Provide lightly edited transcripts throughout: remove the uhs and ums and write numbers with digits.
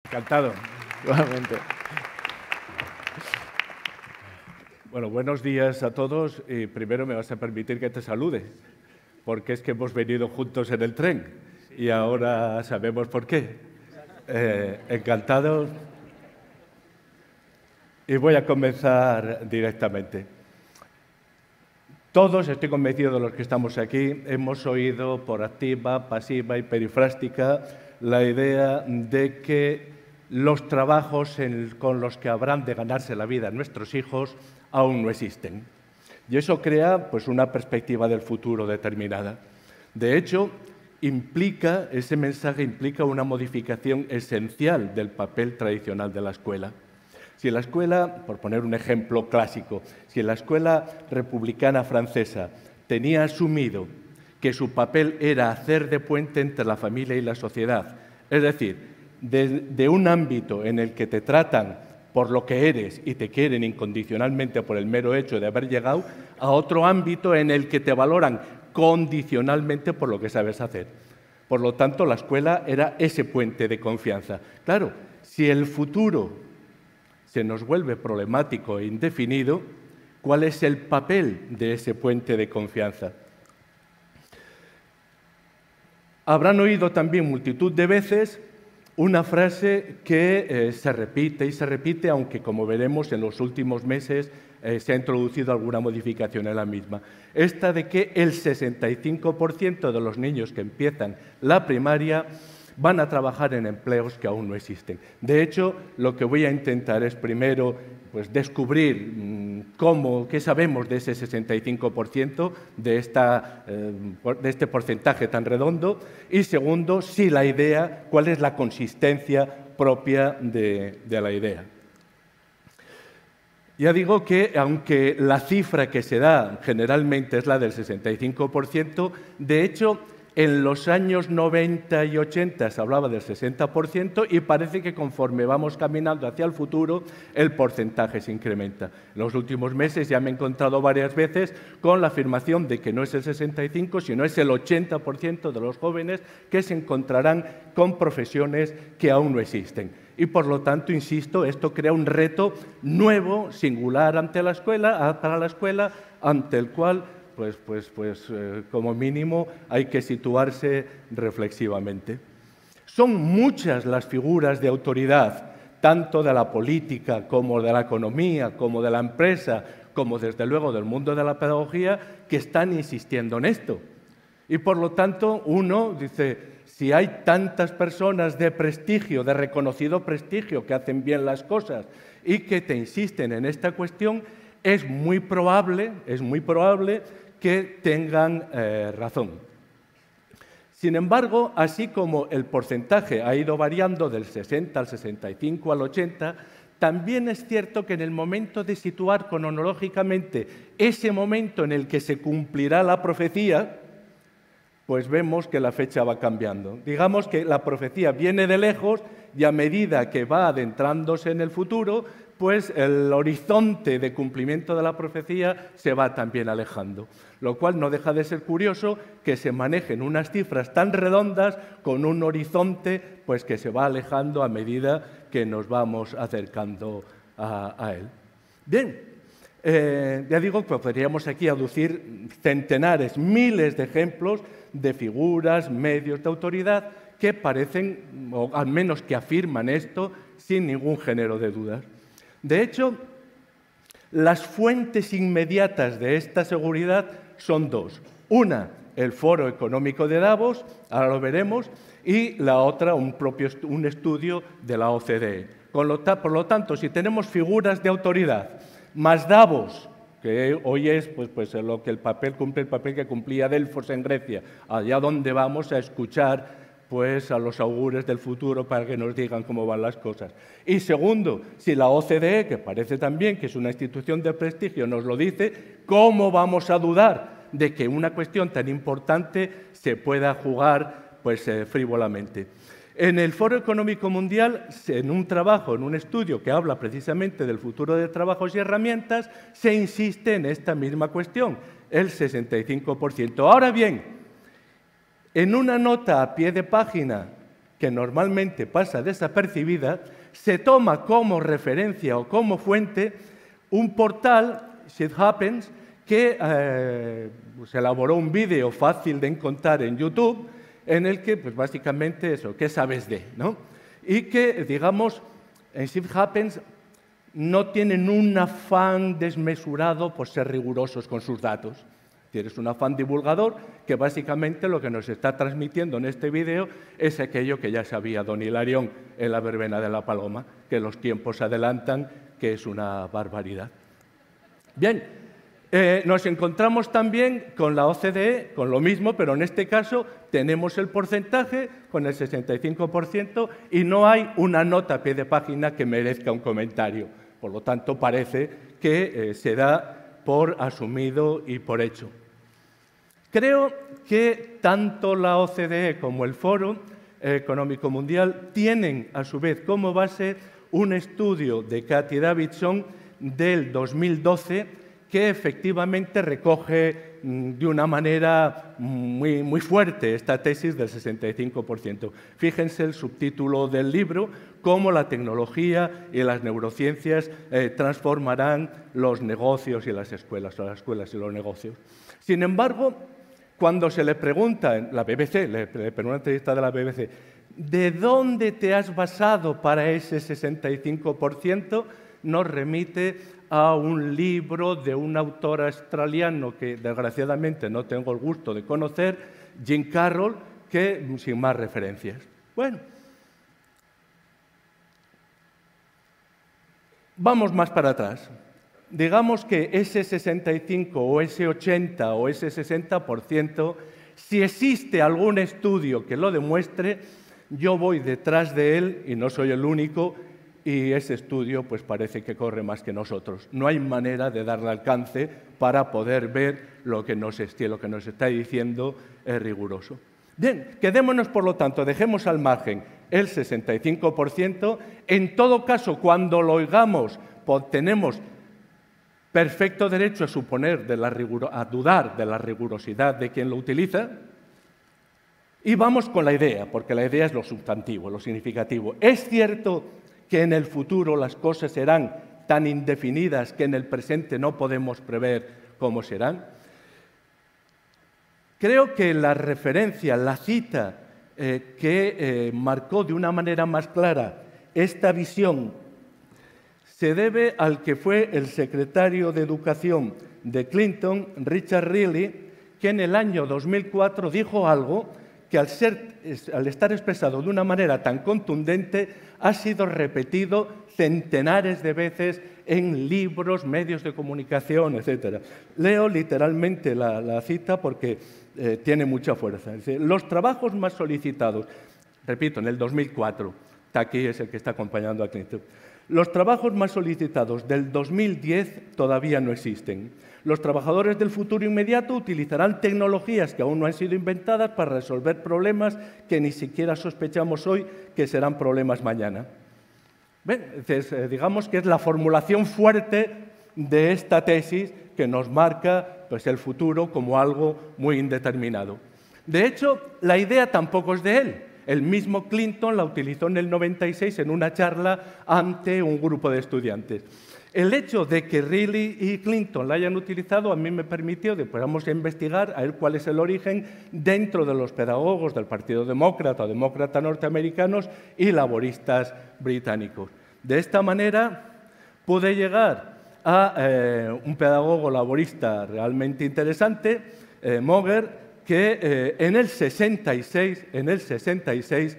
Encantado. Igualmente. Bueno, buenos días a todos y primero me vas a permitir que te salude, porque es que hemos venido juntos en el tren y ahora sabemos por qué. Encantado. Y voy a comenzar directamente. Todos, estoy convencido de los que estamos aquí, hemos oído por activa, pasiva y perifrástica la idea de que los trabajos con los que habrán de ganarse la vida nuestros hijos aún no existen. Y eso crea pues, una perspectiva del futuro determinada. De hecho, ese mensaje implica una modificación esencial del papel tradicional de la escuela. Si la escuela, por poner un ejemplo clásico, si la escuela republicana francesa tenía asumido que su papel era hacer de puente entre la familia y la sociedad, es decir, de un ámbito en el que te tratan por lo que eres y te quieren incondicionalmente por el mero hecho de haber llegado, a otro ámbito en el que te valoran condicionalmente por lo que sabes hacer. Por lo tanto, la escuela era ese puente de confianza. Claro, si el futuro se nos vuelve problemático e indefinido, ¿cuál es el papel de ese puente de confianza? Habrán oído también multitud de veces una frase que se repite y se repite, aunque como veremos en los últimos meses se ha introducido alguna modificación en la misma. Esta de que el 65% de los niños que empiezan la primaria van a trabajar en empleos que aún no existen. De hecho, lo que voy a intentar es primero pues, descubrir qué sabemos de ese 65%, de este porcentaje tan redondo, y segundo, cuál es la consistencia propia de la idea. Ya digo que, aunque la cifra que se da generalmente es la del 65%, de hecho, en los años 90 y 80 se hablaba del 60% y parece que conforme vamos caminando hacia el futuro, el porcentaje se incrementa. En los últimos meses ya me he encontrado varias veces con la afirmación de que no es el 65%, sino es el 80% de los jóvenes que se encontrarán con profesiones que aún no existen. Y por lo tanto, insisto, esto crea un reto nuevo, singular para la escuela, ante el cual como mínimo hay que situarse reflexivamente. Son muchas las figuras de autoridad, tanto de la política como de la economía, como de la empresa, como desde luego del mundo de la pedagogía, que están insistiendo en esto. Y por lo tanto, uno dice, si hay tantas personas de prestigio, de reconocido prestigio, que hacen bien las cosas y que te insisten en esta cuestión, es muy probable que tengan razón. Sin embargo, así como el porcentaje ha ido variando del 60 al 65 al 80, también es cierto que en el momento de situar cronológicamente ese momento en el que se cumplirá la profecía, pues vemos que la fecha va cambiando. Digamos que la profecía viene de lejos y a medida que va adentrándose en el futuro, pues el horizonte de cumplimiento de la profecía se va también alejando. Lo cual no deja de ser curioso que se manejen unas cifras tan redondas con un horizonte pues, que se va alejando a medida que nos vamos acercando a él. Bien, ya digo que podríamos aquí aducir centenares, miles de ejemplos de figuras, medios de autoridad que parecen, o al menos que afirman esto, sin ningún género de dudas. De hecho, las fuentes inmediatas de esta seguridad son dos. Una, el Foro Económico de Davos, ahora lo veremos, y la otra, un estudio de la OCDE. Por lo tanto, si tenemos figuras de autoridad, más Davos, que hoy es lo que cumple el papel que cumplía Delfos en Grecia, allá donde vamos a escuchar a los augures del futuro para que nos digan cómo van las cosas. Y segundo, si la OCDE, que parece también que es una institución de prestigio, nos lo dice, ¿cómo vamos a dudar de que una cuestión tan importante se pueda jugar frívolamente? En el Foro Económico Mundial, en un estudio que habla precisamente del futuro de trabajos y herramientas, se insiste en esta misma cuestión, el 65%. Ahora bien, en una nota a pie de página que normalmente pasa desapercibida, se toma como referencia o como fuente un portal, Shit Happens, que se elaboró un vídeo fácil de encontrar en YouTube, en el que, pues básicamente eso, ¿qué sabes de?, ¿no? Y que, digamos, en Shit Happens no tienen un afán desmesurado por ser rigurosos con sus datos. Tienes un afán divulgador que básicamente lo que nos está transmitiendo en este vídeo es aquello que ya sabía don Hilarión en la verbena de la Paloma, que los tiempos se adelantan, que es una barbaridad. Bien, nos encontramos también con la OCDE, con lo mismo, pero en este caso tenemos el porcentaje con el 65% y no hay una nota a pie de página que merezca un comentario. Por lo tanto, parece que se da por asumido y por hecho. Creo que tanto la OCDE como el Foro Económico Mundial tienen, a su vez, como base un estudio de Cathy Davidson del 2012 que efectivamente recoge de una manera muy fuerte esta tesis del 65%. Fíjense el subtítulo del libro, cómo la tecnología y las neurociencias transformarán los negocios y las escuelas, o las escuelas y los negocios. Sin embargo, cuando se le pregunta, en la BBC, le pregunta una entrevista de la BBC, ¿de dónde te has basado para ese 65%? Nos remite a un libro de un autor australiano que desgraciadamente no tengo el gusto de conocer, Jim Carroll, que sin más referencias. Bueno, vamos más para atrás. Digamos que ese 65 o ese 80 o ese 60%, si existe algún estudio que lo demuestre, yo voy detrás de él y no soy el único, y ese estudio pues parece que corre más que nosotros. No hay manera de darle alcance para poder ver lo que nos está diciendo es riguroso. Bien, quedémonos por lo tanto, dejemos al margen el 65%. En todo caso, cuando lo oigamos, tenemos perfecto derecho a suponer a dudar de la rigurosidad de quien lo utiliza. Y vamos con la idea, porque la idea es lo sustantivo, lo significativo. Es cierto que en el futuro las cosas serán tan indefinidas que en el presente no podemos prever cómo serán. Creo que la referencia, la cita que marcó de una manera más clara esta visión se debe al que fue el secretario de Educación de Clinton, Richard Riley, que en el año 2004 dijo algo que al estar expresado de una manera tan contundente ha sido repetido centenares de veces en libros, medios de comunicación, etc. Leo literalmente la cita porque tiene mucha fuerza. Dice, los trabajos más solicitados, repito, en el 2004, aquí es el que está acompañando a Clinton, los trabajos más solicitados del 2010 todavía no existen. Los trabajadores del futuro inmediato utilizarán tecnologías que aún no han sido inventadas para resolver problemas que ni siquiera sospechamos hoy que serán problemas mañana. Bien, entonces, digamos que es la formulación fuerte de esta tesis que nos marca pues, el futuro como algo muy indeterminado. De hecho, la idea tampoco es de él. El mismo Clinton la utilizó en el 96 en una charla ante un grupo de estudiantes. El hecho de que Riley y Clinton la hayan utilizado a mí me permitió de podamos investigar a ver cuál es el origen dentro de los pedagogos del Partido Demócrata o demócratas norteamericanos y laboristas británicos. De esta manera pude llegar a un pedagogo laborista realmente interesante, Moger, que en el 66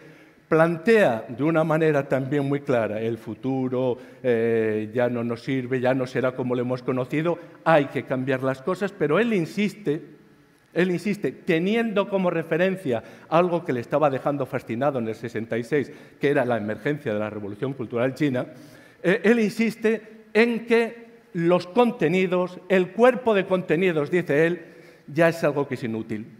plantea de una manera también muy clara el futuro ya no nos sirve, ya no será como lo hemos conocido, hay que cambiar las cosas, pero él insiste, teniendo como referencia algo que le estaba dejando fascinado en el 66, que era la emergencia de la Revolución Cultural China, él insiste en que los contenidos, el cuerpo de contenidos, dice él, ya es algo que es inútil.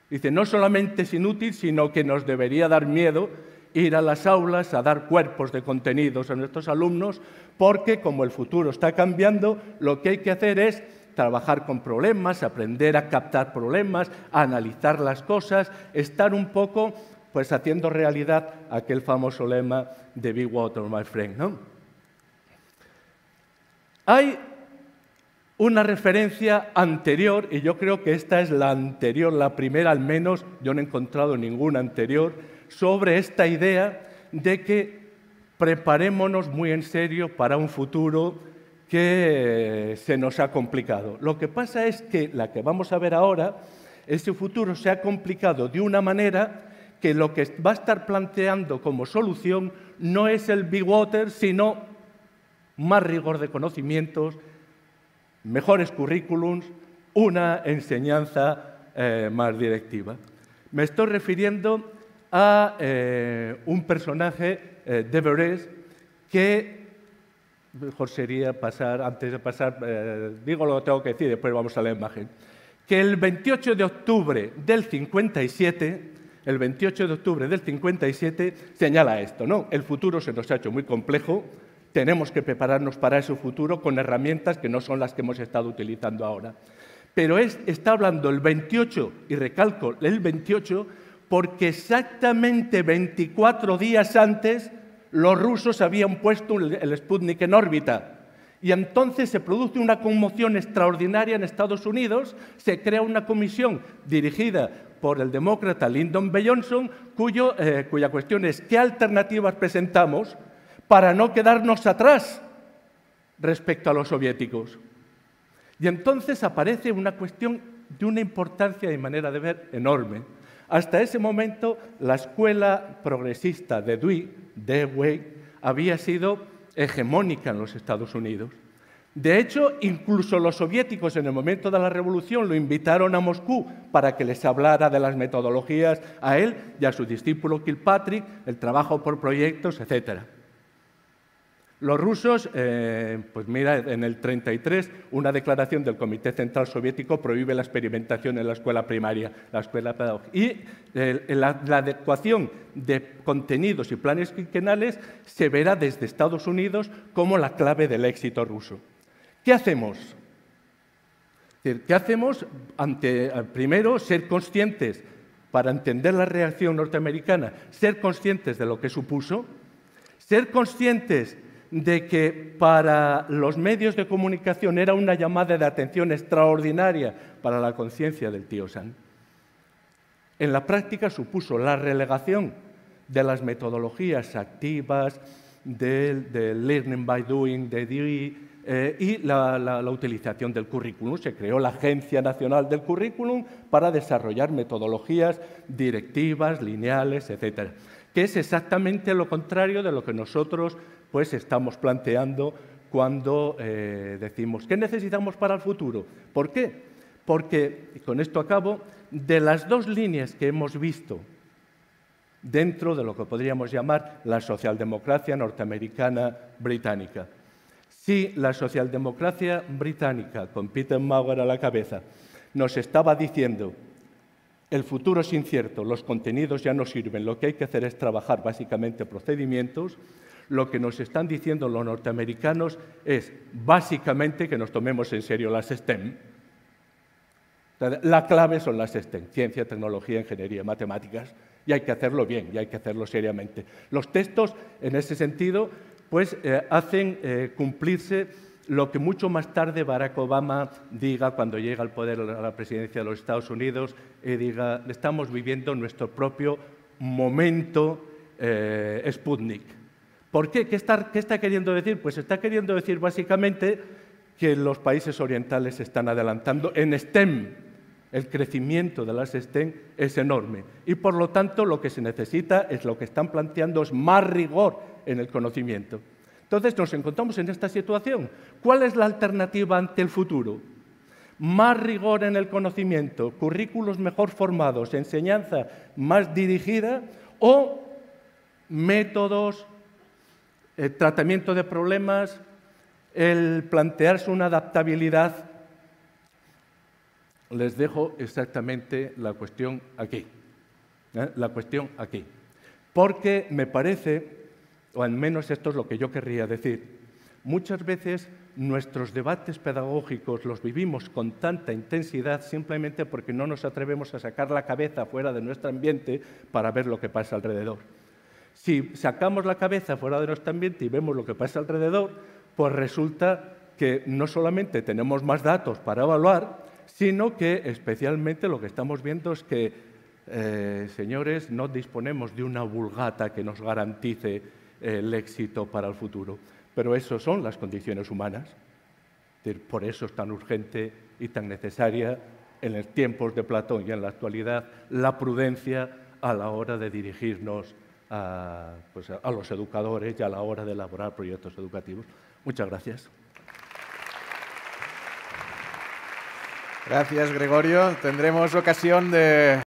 Dice, no solamente es inútil, sino que nos debería dar miedo ir a las aulas a dar cuerpos de contenidos a nuestros alumnos, porque como el futuro está cambiando, lo que hay que hacer es trabajar con problemas, aprender a captar problemas, a analizar las cosas, estar un poco pues haciendo realidad aquel famoso lema de Be Water, my friend, ¿no? Hay una referencia anterior, y yo creo que esta es la anterior, la primera al menos, yo no he encontrado ninguna anterior, sobre esta idea de que preparémonos muy en serio para un futuro que se nos ha complicado. Lo que pasa es que la que vamos a ver ahora, ese futuro se ha complicado de una manera que lo que va a estar planteando como solución no es el Be Water, sino más rigor de conocimientos, mejores currículums, una enseñanza más directiva. Me estoy refiriendo a un personaje, Devereux, que mejor sería pasar, antes de pasar, digo lo que tengo que decir, después vamos a la imagen, que el 28 de octubre del 57, señala esto, ¿no? El futuro se nos ha hecho muy complejo, tenemos que prepararnos para ese futuro con herramientas que no son las que hemos estado utilizando ahora. Pero está hablando el 28, y recalco el 28, porque exactamente 24 días antes los rusos habían puesto el Sputnik en órbita. Y entonces se produce una conmoción extraordinaria en Estados Unidos, se crea una comisión dirigida por el demócrata Lyndon B. Johnson, cuya cuestión es ¿qué alternativas presentamos para no quedarnos atrás respecto a los soviéticos? Y entonces aparece una cuestión de una importancia y manera de ver enorme. Hasta ese momento, la escuela progresista de Dewey había sido hegemónica en los Estados Unidos. De hecho, incluso los soviéticos en el momento de la revolución lo invitaron a Moscú para que les hablara de las metodologías a él y a su discípulo Kilpatrick, el trabajo por proyectos, etc. Los rusos, pues mira, en el 33, una declaración del Comité Central Soviético prohíbe la experimentación en la escuela primaria, la escuela pedagógica. Y la adecuación de contenidos y planes quinquenales se verá desde Estados Unidos como la clave del éxito ruso. ¿Qué hacemos? ¿Qué hacemos ante, primero, ser conscientes, para entender la reacción norteamericana, ser conscientes de lo que supuso, ser conscientes de que para los medios de comunicación era una llamada de atención extraordinaria para la conciencia del tío Sam? En la práctica supuso la relegación de las metodologías activas, del learning by doing, de Dewey, y la utilización del currículum. Se creó la Agencia Nacional del Currículum para desarrollar metodologías directivas, lineales, etcétera, que es exactamente lo contrario de lo que nosotros pues estamos planteando cuando decimos ¿qué necesitamos para el futuro? ¿Por qué? Porque, y con esto acabo, de las dos líneas que hemos visto dentro de lo que podríamos llamar la socialdemocracia norteamericana británica, si la socialdemocracia británica, con Peter Maurer a la cabeza, nos estaba diciendo el futuro es incierto, los contenidos ya no sirven, lo que hay que hacer es trabajar básicamente procedimientos, lo que nos están diciendo los norteamericanos es básicamente que nos tomemos en serio las STEM. La clave son las STEM, ciencia, tecnología, ingeniería, matemáticas, y hay que hacerlo bien, y hay que hacerlo seriamente. Los textos, en ese sentido, pues hacen cumplirse lo que mucho más tarde Barack Obama diga cuando llega al poder a la presidencia de los Estados Unidos, y diga, estamos viviendo nuestro propio momento Sputnik. ¿Por qué? ¿Qué está queriendo decir? Pues está queriendo decir básicamente que los países orientales se están adelantando en STEM. El crecimiento de las STEM es enorme y, por lo tanto, lo que se necesita es lo que están planteando es más rigor en el conocimiento. Entonces, nos encontramos en esta situación. ¿Cuál es la alternativa ante el futuro? Más rigor en el conocimiento, currículos mejor formados, enseñanza más dirigida o métodos, tratamiento de problemas, el plantearse una adaptabilidad. Les dejo exactamente la cuestión aquí. La cuestión aquí. Porque me parece, o al menos esto es lo que yo querría decir, muchas veces nuestros debates pedagógicos los vivimos con tanta intensidad simplemente porque no nos atrevemos a sacar la cabeza fuera de nuestro ambiente para ver lo que pasa alrededor. Si sacamos la cabeza fuera de nuestro ambiente y vemos lo que pasa alrededor, pues resulta que no solamente tenemos más datos para evaluar, sino que especialmente lo que estamos viendo es que, señores, no disponemos de una vulgata que nos garantice el éxito para el futuro. Pero eso son las condiciones humanas. Por eso es tan urgente y tan necesaria en los tiempos de Platón y en la actualidad la prudencia a la hora de dirigirnos a los educadores y a la hora de elaborar proyectos educativos. Muchas gracias. Gracias, Gregorio. Tendremos ocasión de